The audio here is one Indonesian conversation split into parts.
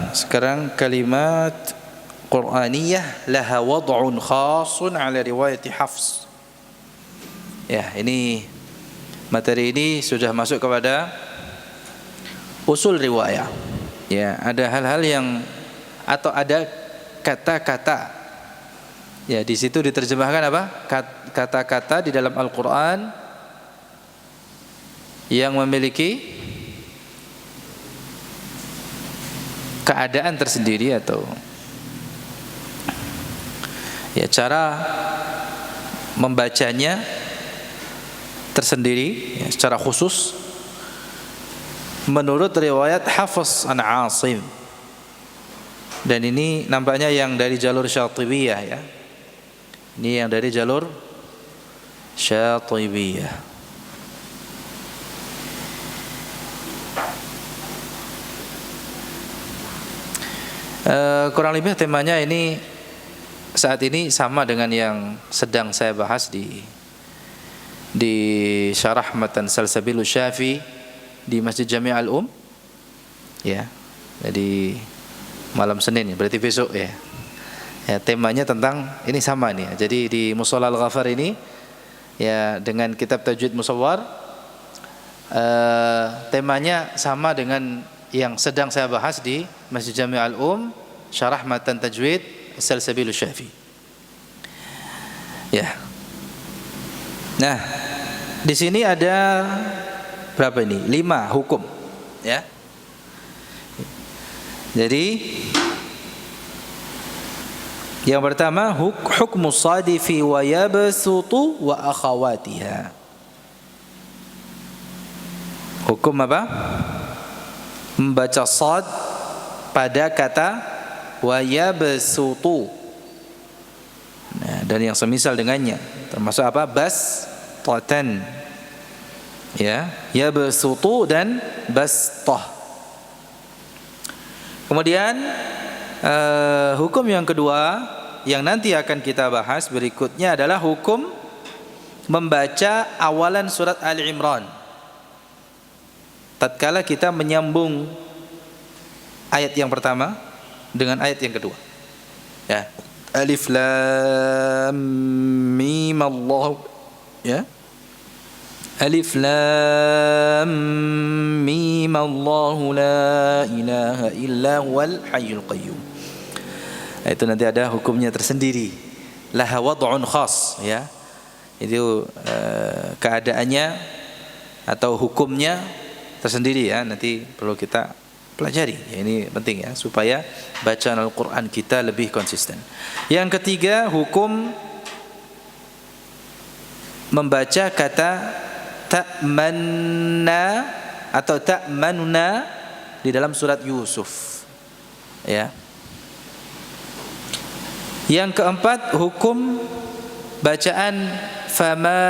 Sekarang kalimat Qur'aniyah laha wad'un khasun ala riwayat Hafs. Ya, ini materi ini sudah masuk kepada usul riwayah. Ya, ada hal-hal yang atau ada kata-kata. Ya, di situ diterjemahkan apa? Kata-kata di dalam Al-Qur'an yang memiliki keadaan tersendiri atau ya cara membacanya tersendiri ya, secara khusus menurut riwayat Hafs an Asim, dan ini nampaknya yang dari jalur Syatibiyah ya, ini yang dari jalur Syatibiyah. Kurang lebih temanya ini saat ini sama dengan yang sedang saya bahas di syarah matan Salsabilus Syafi di Masjid Jami' Al-Um ya. Jadi malam Senin, berarti besok ya. Ya, temanya tentang ini sama nih ya. Jadi di Musholla Al-Ghafar ini ya dengan kitab Tajwid Musawwar, temanya sama dengan yang sedang saya bahas di Masjid Jami' Al-Um, syarah matan tajwid Salsabilus Syafi. Ya. Nah, di sini ada berapa ini? 5 hukum, ya. Jadi yang pertama hukmus sadifi wa yabsutu wa akhawatiha. Hukum apa? Membaca sad pada kata wa yabsutu, nah, dan yang semisal dengannya, termasuk apa? Bastatan ya, yabsutu dan bastah. Kemudian hukum yang kedua yang nanti akan kita bahas berikutnya adalah hukum membaca awalan surat Ali Imran tatkala kita menyambung ayat yang pertama dengan ayat yang kedua. Ya. Alif lam mim Allah ya. Alif lam mim Allahu la ilaha illa huwal hayyul qayyum. Itu nanti ada hukumnya tersendiri. Laha wad'un khas ya. Itu keadaannya atau hukumnya tersendiri ya, nanti perlu kita pelajari ya, ini penting ya supaya bacaan Al-Quran kita lebih konsisten. Yang ketiga, hukum membaca kata ta'manna atau ta'manuna di dalam surat Yusuf ya. Yang keempat, hukum bacaan fama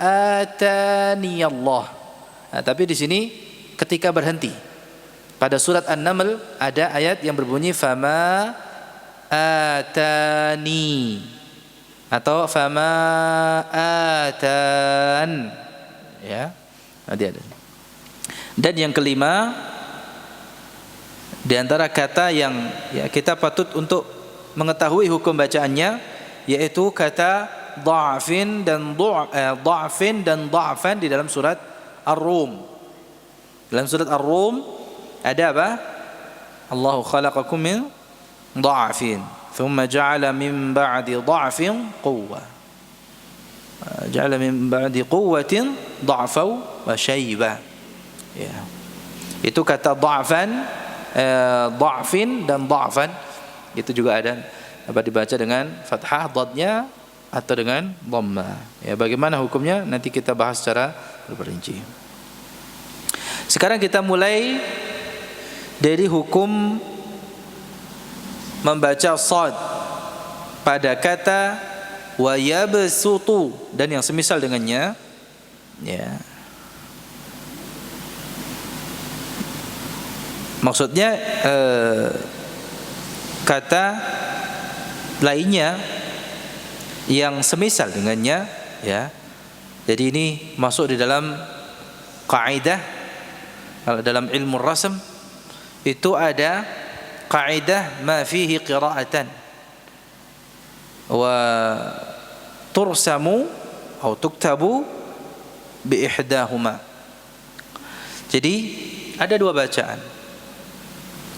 atani Allah. Nah, tapi di sini ketika berhenti pada surat An-Naml ada ayat yang berbunyi fama atani atau fama atan ya. Nanti ada. Dan yang kelima di antara kata yang ya kita patut untuk mengetahui hukum bacaannya yaitu kata dha'fin dan dha'fan di dalam surat Ar-Rum. Dalam surat Ar-Rum ada apa? Allahu khalaqakum min dha'fin thumma ja'ala min ba'di dha'fin quwwah. Ja'ala min ba'di quwwatin dha'fa wa shayba. Ya. Itu kata dha'fan, dha'fin dan dha'fan itu juga ada dapat dibaca dengan fathah dhadnya atau dengan dhamma. Ya, bagaimana hukumnya nanti kita bahas secara berperinci. Sekarang kita mulai dari hukum membaca sad pada kata wa yabsutu dan yang semisal dengannya ya. Maksudnya kata lainnya yang semisal dengannya ya. Jadi ini masuk di dalam kaidah dalam ilmu rasm itu ada kaidah ma fihi qira'atan wa tursamu atau tuktabu bi ihdahuma. Jadi ada dua bacaan.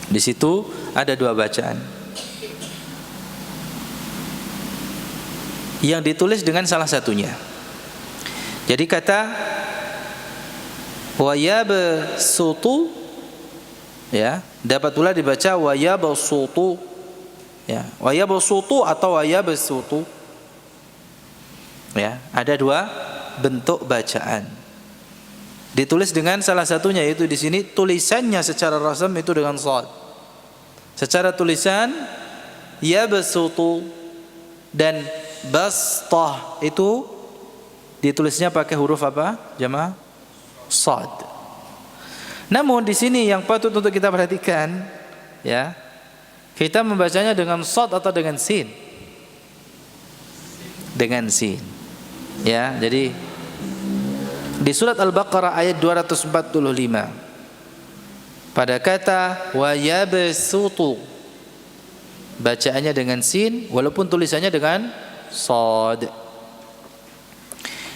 Di situ ada dua bacaan. Yang ditulis dengan salah satunya. Jadi kata wa yabsutu, ya, dapat pula dibaca wa yabsutu, ya, wa yabsutu atau wa yabsutu. Ya, ada dua bentuk bacaan. Ditulis dengan salah satunya, yaitu di sini tulisannya secara rasam itu dengan shad. Secara tulisan yabsutu dan bastah itu ditulisnya pakai huruf apa? Jamaah? Shad. Namun di sini yang patut untuk kita perhatikan, ya, kita membacanya dengan shad atau dengan sin? Dengan sin. Ya, jadi di surat Al-Baqarah ayat 245 pada kata wa yabsutu bacaannya dengan sin walaupun tulisannya dengan shad.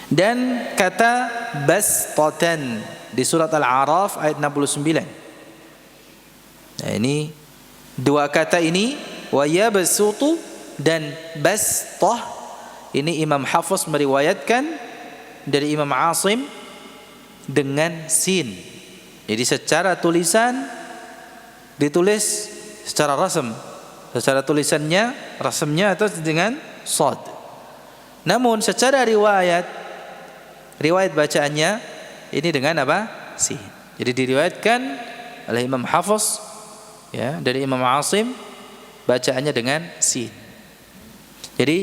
Dan kata bastatan di surat Al-A'raf ayat 69. Nah, ini dua kata ini wa yabsutu dan bastah, ini Imam Hafiz meriwayatkan dari Imam Asim dengan sin. Jadi secara tulisan ditulis secara rasam, secara tulisannya rasamnya atau dengan shad. Namun secara riwayat bacaannya ini dengan apa? Sin. Jadi diriwayatkan oleh Imam Hafiz, ya, dari Imam Asim bacaannya dengan sin. Jadi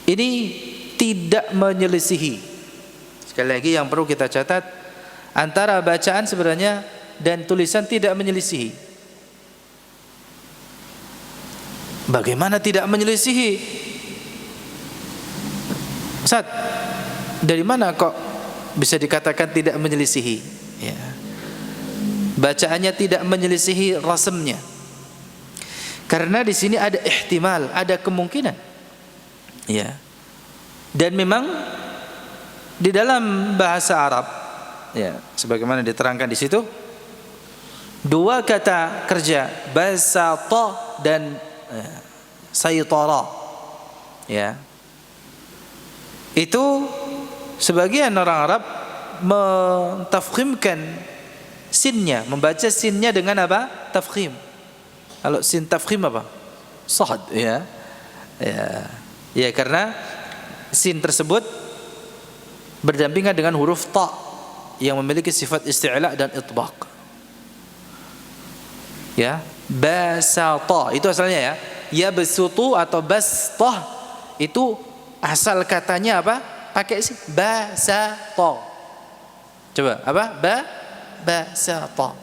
ini tidak menyelisihi. Sekali lagi yang perlu kita catat, antara bacaan sebenarnya dan tulisan tidak menyelisihi. Bagaimana tidak menyelisihi? Ustaz, dari mana kok bisa dikatakan tidak menyelisihi? Ya. Bacaannya tidak menyelisihi rasamnya. Karena di sini ada ihtimal, ada kemungkinan. Ya. Dan memang di dalam bahasa Arab, ya, sebagaimana diterangkan di situ, dua kata kerja basata dan saytara, ya, itu sebagian orang Arab mentafkhimkan sinnya, membaca sinnya dengan apa? Tafkhim. Kalau sin tafkhim apa? Shad, ya. Ya. Ya, karena sin tersebut berdampingan dengan huruf ta yang memiliki sifat isti'la dan itbaq. Ya, basata itu asalnya, ya. Ya basutu atau bastah itu asal katanya apa? Pakai sin basata. Coba apa? Basata.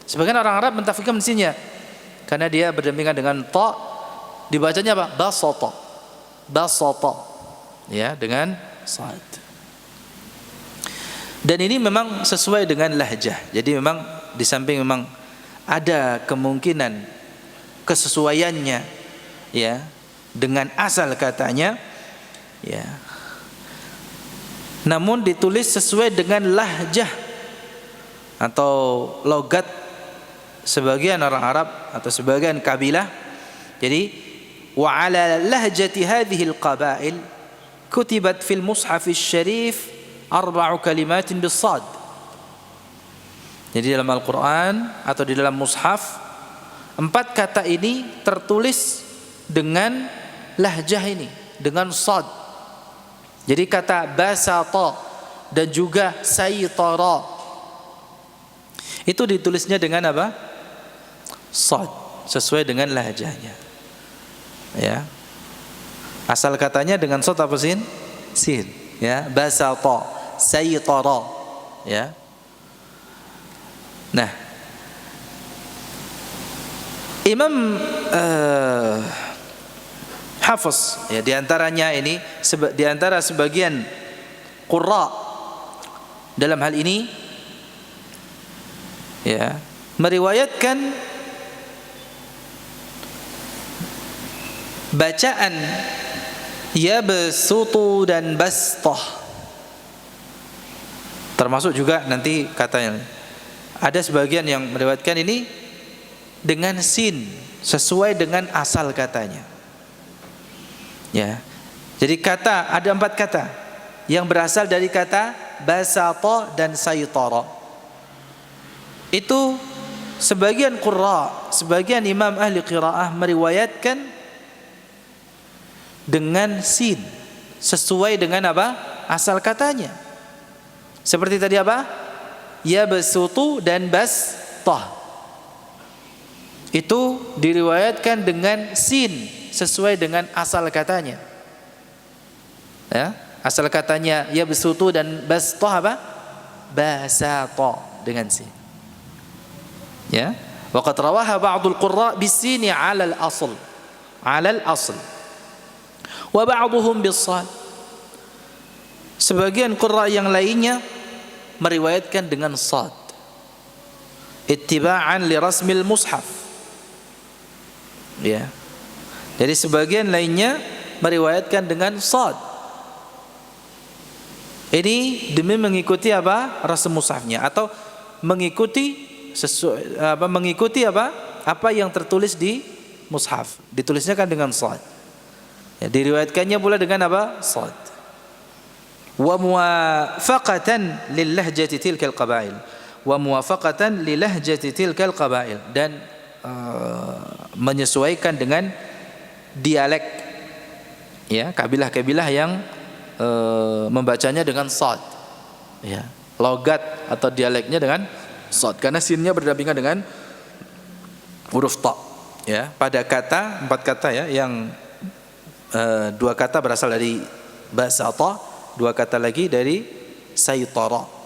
Sebagian orang Arab mentafkhim sinnya karena dia berdampingan dengan ta, dibacanya apa? Basata. Basata. Ya, dengan sad. Dan ini memang sesuai dengan lahjah. Jadi memang di samping memang ada kemungkinan kesesuaiannya, ya, dengan asal katanya, ya. Namun ditulis sesuai dengan lahjah atau logat sebagian orang Arab atau sebagian kabilah. Jadi wa ala lahjati hadhihi al-qabail kutibat fil mushaf asy-syarif 4 kalimatin bis-shad. Jadi dalam Al-Qur'an atau di dalam mushaf 4 kata ini tertulis dengan lahjah ini, dengan shad. Jadi kata basata dan juga saytara itu ditulisnya dengan apa? Shad, sesuai dengan lahjahnya. Ya. Asal katanya dengan shad apa sin? Sin, ya, basata, saytara, ya. Nah, Imam Hafiz, ya, diantaranya ini diantara sebagian qurra dalam hal ini, ya, meriwayatkan bacaan yabsutu dan bastah, termasuk juga nanti katanya ada sebagian yang meriwayatkan ini dengan sin sesuai dengan asal katanya. Ya. Jadi kata ada 4 kata yang berasal dari kata basata dan saytara. Itu sebagian qurra, sebagian imam ahli qiraah meriwayatkan dengan sin sesuai dengan apa? Asal katanya. Seperti tadi apa? Yabsutu dan bastah. Itu diriwayatkan dengan sin sesuai dengan asal katanya. Ya, asal katanya yabsutu dan bastah apa? Basata dengan sin. Ya, waqad rawaha ba'dul qurra bisini 'ala al-asl. 'Ala al-asl. Wa ba'dhum bis-sad. Sebagian qurra yang lainnya meriwayatkan dengan sad. Ittiba'an li rasmil mushaf. Ya. Jadi sebagian lainnya meriwayatkan dengan sad. Ini demi mengikuti apa? Rasm mushafnya atau mengikuti mengikuti apa yang tertulis di mushaf. Ditulisnya kan dengan sad. Ya, diriwayatkannya pula dengan apa? Sad. Wa muwafaqatan lil lahjati tilkal qabail. Wa muwafaqatan li lahjati tilkal qabail, dan menyesuaikan dengan dialek ya kabilah-kabilah yang membacanya dengan sad. Ya, logat atau dialeknya dengan sad karena sinnya berdampingan dengan huruf ta. Ya, pada kata 4 kata ya yang 2 kata berasal dari basata, 2 kata lagi dari saytara.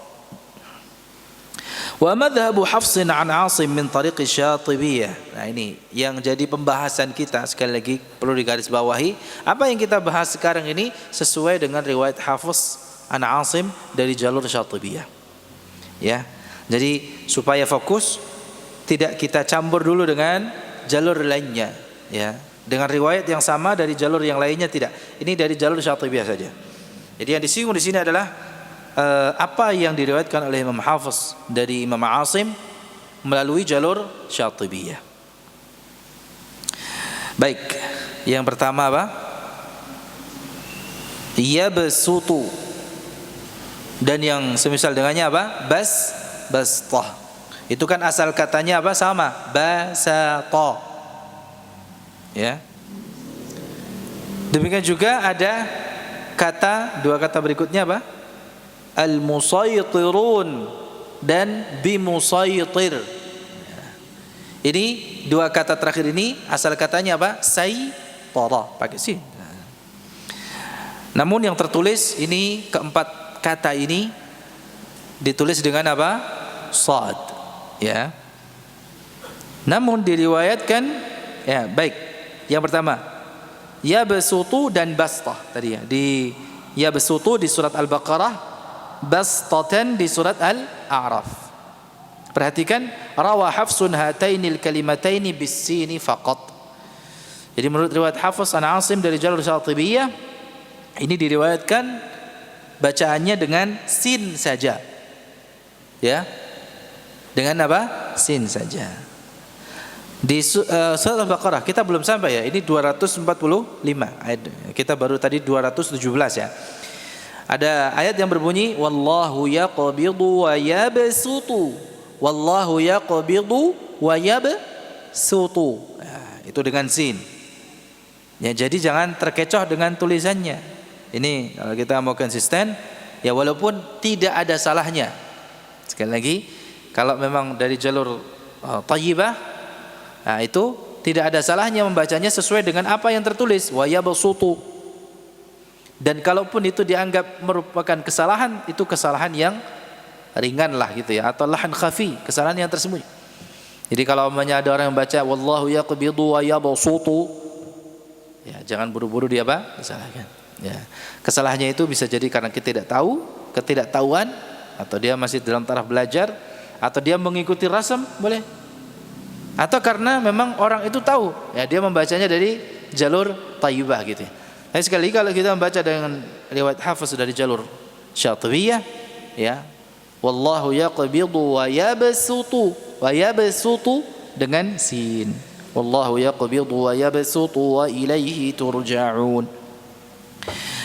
Wa madhhabu Hafsin an Asim min tariq Syatibiyah. Nah, ini yang jadi pembahasan kita, sekali lagi perlu digarisbawahi. Apa yang kita bahas sekarang ini sesuai dengan riwayat Hafiz an Asim dari jalur Syatibiyah. Ya. Jadi supaya fokus, tidak kita campur dulu dengan jalur lainnya, ya. Dengan riwayat yang sama dari jalur yang lainnya tidak. Ini dari jalur Syatibiyah saja. Jadi yang disinggung di sini adalah apa yang diriwayatkan oleh Imam Hafiz dari Imam Asim melalui jalur Syatibiyah. Baik, yang pertama apa? Yabsutu, dan yang semisal dengannya apa? Bastah. Itu kan asal katanya apa? Sama, basata. Ya. Demikian juga ada kata, 2 kata berikutnya apa? Al-musaytirun dan bimusaytir. Ini 2 kata terakhir ini asal katanya apa? Saytara, pakai sin. Namun yang tertulis ini keempat kata ini ditulis dengan apa? Sad. Ya. Namun diriwayatkan ya, baik. Yang pertama, yabsutu dan bastah tadi ya. Di yabsutu di surat Al-Baqarah, bastatan di surat Al-A'raf. Perhatikan, rawa Hafsun hatainil kalimataini bis-sini faqat. Jadi menurut riwayat Hafiz an Asim dari jalur Syatibiyah, ini diriwayatkan bacaannya dengan sin saja. Ya. Dengan apa? Sin saja. Di surat Al-Baqarah kita belum sampai ya. Ini 245 ayat. Kita baru tadi 217 ya. Ada ayat yang berbunyi wallahu yaqbidu wa yabsutu. Wallahu yaqbidu wa yabsutu. Nah, itu dengan sin. Ya, jadi jangan terkecoh dengan tulisannya. Ini kalau kita mau konsisten, ya walaupun tidak ada salahnya. Sekali lagi, kalau memang dari jalur thayyibah, nah itu tidak ada salahnya membacanya sesuai dengan apa yang tertulis wa yabsutu. Dan kalaupun itu dianggap merupakan kesalahan, itu kesalahan yang ringan lah gitu ya, atau lahan khafi, kesalahan yang tersembunyi. Jadi kalau ada orang yang baca wallahu yaqbidu wa yabsutu, ya jangan buru-buru dia apa? Disalahkan. Ya. Kesalahannya itu bisa jadi karena kita tidak tahu, ketidaktahuan, atau dia masih dalam taraf belajar, atau dia mengikuti rasam, boleh. Atau karena memang orang itu tahu, ya dia membacanya dari jalur Thayyibah gitu ya. Nah, sekali kalau kita membaca dengan riwayat Hafiz dari jalur Syatibiyah ya, wallahu yaqbidu wa yabsutu dengan sin. Wallahu yaqbidu wa yabsutu wa ilaihi turja'un.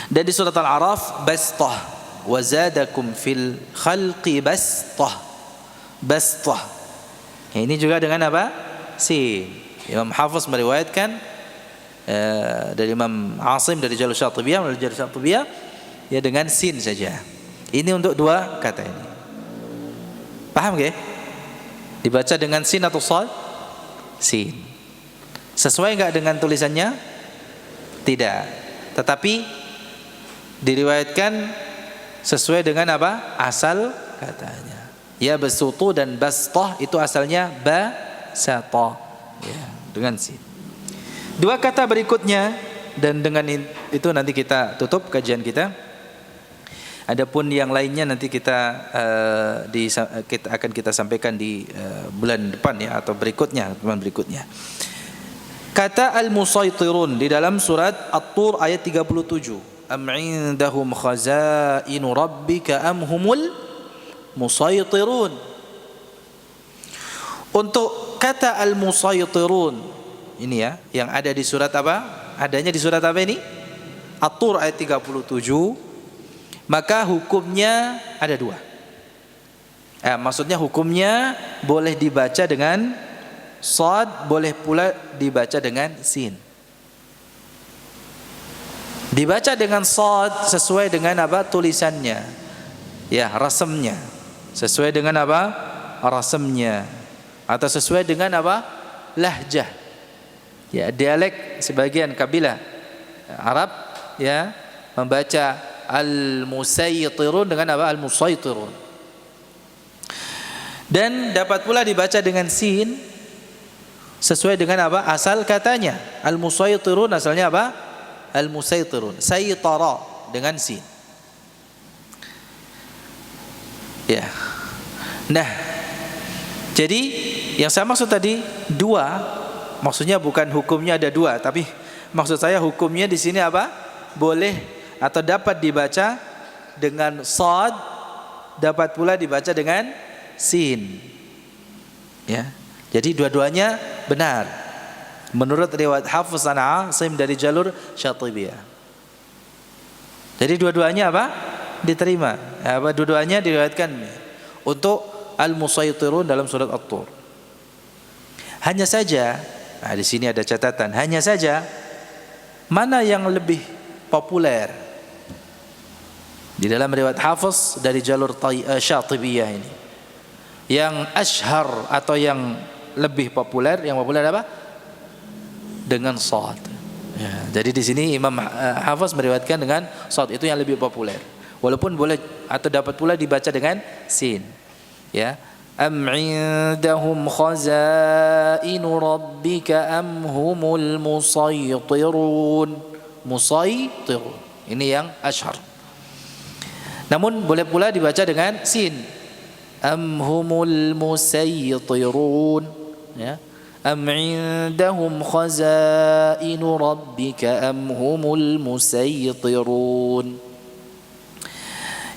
Dan di surat Al-A'raf bastah wa zadakum fil khalqi bastah. Ini juga dengan apa? Sin. Imam Hafiz meriwayatkan dari Imam Asim dari jalur Syatibiyah ya dengan sin saja. Ini untuk dua kata ini. Paham ke? Dibaca dengan sin atau shad? Sin. Sesuai enggak dengan tulisannya? Tidak. Tetapi diriwayatkan sesuai dengan apa? Asal katanya. Ya basutu dan bastah itu asalnya basata. Ya, dengan sin. Dua kata berikutnya dan dengan itu nanti kita tutup kajian kita. Adapun yang lainnya nanti kita akan kita sampaikan di bulan depan ya atau berikutnya, bulan berikutnya. Kata al-musaytirun di dalam surat At-Tur ayat 37. Am indahum khazainu rabbika am humul musaytirun. Untuk kata al-musaytirun ini ya yang ada di surat apa? Adanya di surat apa ini? At-Tur ayat 37. Maka hukumnya ada dua. Maksudnya hukumnya boleh dibaca dengan shad, boleh pula dibaca dengan sin. Dibaca dengan shad sesuai dengan apa tulisannya, ya rasamnya. Sesuai dengan apa rasamnya, atau sesuai dengan apa lahjah, ya dialek sebagian kabilah Arab ya membaca al-musaytirun dengan apa? Al-musaytirun. Dan dapat pula dibaca dengan sin sesuai dengan apa? Asal katanya. Al-musaytirun asalnya apa? Al-musaytirun. Saytara dengan sin. Ya. Nah, jadi yang saya maksud tadi dua, maksudnya bukan hukumnya ada dua, tapi maksud saya hukumnya di sini apa? Boleh atau dapat dibaca dengan shad, dapat pula dibaca dengan sin. Ya. Jadi dua-duanya benar menurut riwayat Hafiz an Asim dari jalur Syatibiyah. Jadi dua-duanya apa? Diterima. Dua-duanya diriwayatkan untuk al-musaytirun dalam surat At-Tur. Hanya saja, di sini ada catatan, hanya saja mana yang lebih populer di dalam riwayat Hafiz dari jalur Syatibiyah ini, yang ashhar atau yang lebih populer, yang populer apa? Dengan shad. Ya, jadi di sini Imam Hafiz meriwayatkan dengan shad, itu yang lebih populer. Walaupun boleh atau dapat pula dibaca dengan sin. Ya. Am indahum khazainu rabbika am humul musaytirun. Musaytirun. Ini yang ashhar. Namun boleh pula dibaca dengan sin. Am humul musaytirun. Ya. Am indahum khazainu rabbika am humul musaytirun.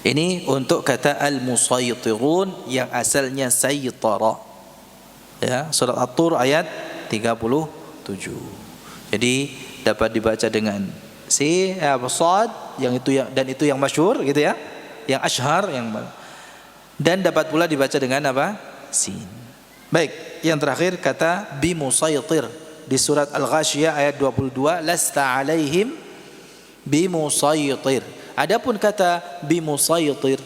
Ini untuk kata al-musaytirun yang asalnya saytara. Ya, surat At-Tur ayat 37. Jadi dapat dibaca dengan shad yang itu yang dan itu yang masyhur gitu ya. Yang ashhar dan dapat pula dibaca dengan apa? Sin. Baik, yang terakhir kata bimusaytir di surat Al-Ghasyiyah ayat 22, lasta alaihim bimusaytir. Adapun kata bimusaytir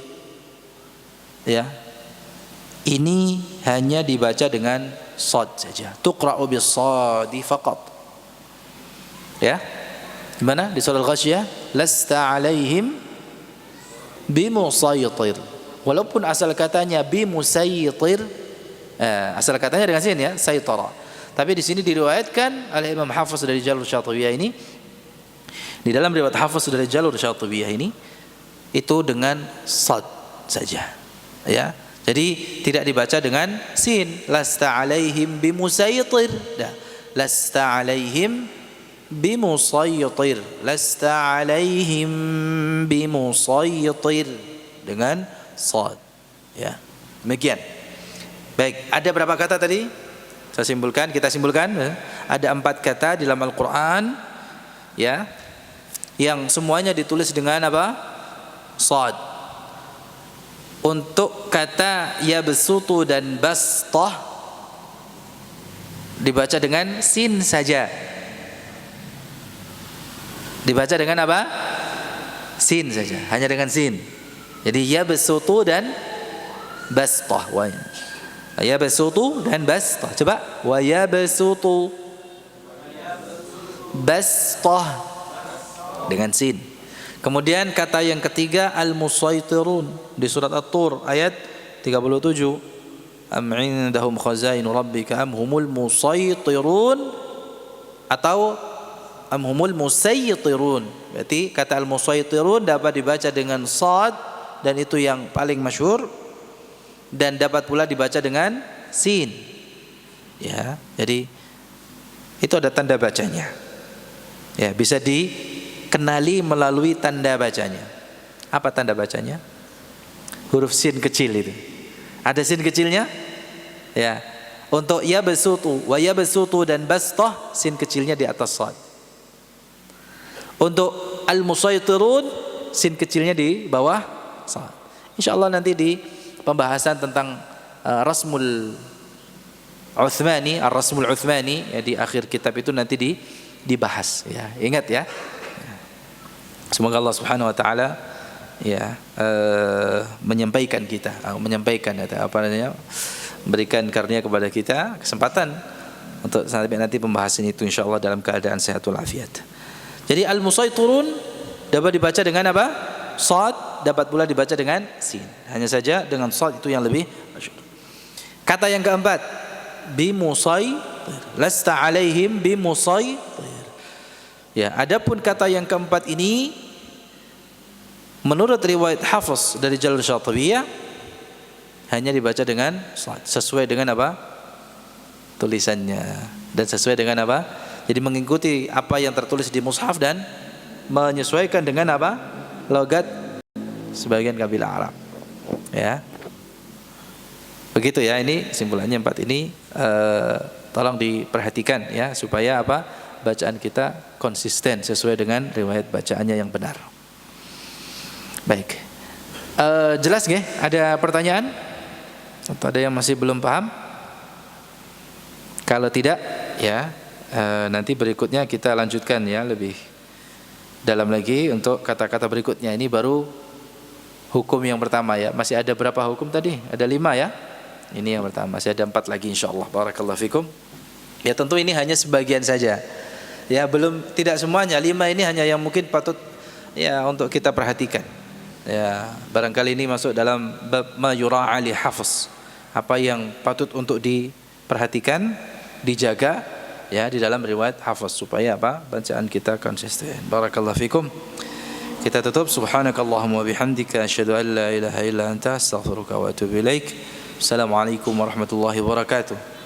ya, ini hanya dibaca dengan shad saja. Tuqra'u bis-shadi faqat. Ya. Gimana di surah Al-Ghasyiyah? Lasta alaihim bimusaytir. Walaupun asal katanya bimusaytir, asal katanya dengan sin ya, saytara. Tapi di sini diriwayatkan oleh Imam Hafiz dari jalur Syatibiyah ini, di dalam riwayat Hafiz dari jalur Syatibiyah ini itu dengan shad saja. Ya. Jadi tidak dibaca dengan sin. Lasta alaihim bimusaytir. Lasta alaihim bimusaytir, lasta alaihim bimusaytir dengan sad. Ya, demikian. Baik, ada berapa kata tadi? Kita simpulkan ada 4 kata di dalam Al-Qur'an ya, yang semuanya ditulis dengan apa? Sad. Untuk kata yabsutu dan bastah dibaca dengan sin saja. Dibaca dengan apa? Sin saja, hanya dengan sin. Jadi yabsutu dan bastah. Yabsutu dan bastah. Coba wa yabsutu bastah dengan sin. Kemudian kata yang ketiga al-musaytirun di surat At-Tur ayat 37. Am indahum khazainu rabbika am humul musaytirun atau am humul musaytirun. Berarti kata al-musaytirun dapat dibaca dengan sad dan itu yang paling masyhur, dan dapat pula dibaca dengan sin. Ya, jadi itu ada tanda bacanya. Ya, bisa dikenali melalui tanda bacanya. Apa tanda bacanya? Huruf sin kecil itu. Ada sin kecilnya? Ya. Untuk yabsutu, wa yabsutu dan bastah, sin kecilnya di atas sad. Untuk al-musaytirun, sin kecilnya di bawah sad. Insyaallah nanti di pembahasan tentang Rasmul Uthmani, Ar-Rasmul Uthmani ya, di akhir kitab itu nanti dibahas ya. Ingat ya. Semoga Allah Subhanahu wa taala ya menyampaikan berikan karunia kepada kita kesempatan untuk sampai nanti pembahasan itu insyaallah dalam keadaan sehat walafiat. Jadi al-musaytirun dapat dibaca dengan apa? Sad, dapat pula dibaca dengan sin. Hanya saja dengan sad itu yang lebih masyhur. Kata yang keempat, bimusaytir, lasta alaihim bimusaytir. Ya, adapun kata yang keempat ini menurut riwayat Hafiz dari Jalal Syatibiyah hanya dibaca dengan sad, sesuai dengan apa? Tulisannya dan sesuai dengan apa? Jadi mengikuti apa yang tertulis di mushaf dan menyesuaikan dengan apa? Logat sebagian kabilah Arab. Ya. Begitu ya, ini simpulannya 4 ini tolong diperhatikan ya supaya apa? Bacaan kita konsisten sesuai dengan riwayat bacaannya yang benar. Baik. Jelas nggih? Ada pertanyaan? Atau ada yang masih belum paham? Kalau tidak ya nanti berikutnya kita lanjutkan ya lebih dalam lagi untuk kata-kata berikutnya. Ini baru hukum yang pertama ya. Masih ada berapa hukum tadi? Ada 5 ya. Ini yang pertama. Masih ada 4 lagi insyaallah. Barakallahu fikum. Ya tentu ini hanya sebagian saja. Ya belum, tidak semuanya. 5 ini hanya yang mungkin patut ya untuk kita perhatikan. Ya barangkali ini masuk dalam bab ma yura'a li hafz. Apa yang patut untuk diperhatikan, dijaga ya di dalam riwayat Hafiz supaya apa? Bacaan kita konsisten. Barakallahu fikum. Kita tutup. Subhanakallahumma wa bihamdika asyhadu an la ilaha illa anta astaghfiruka wa atubu ilaik. Assalamualaikum warahmatullahi wabarakatuh.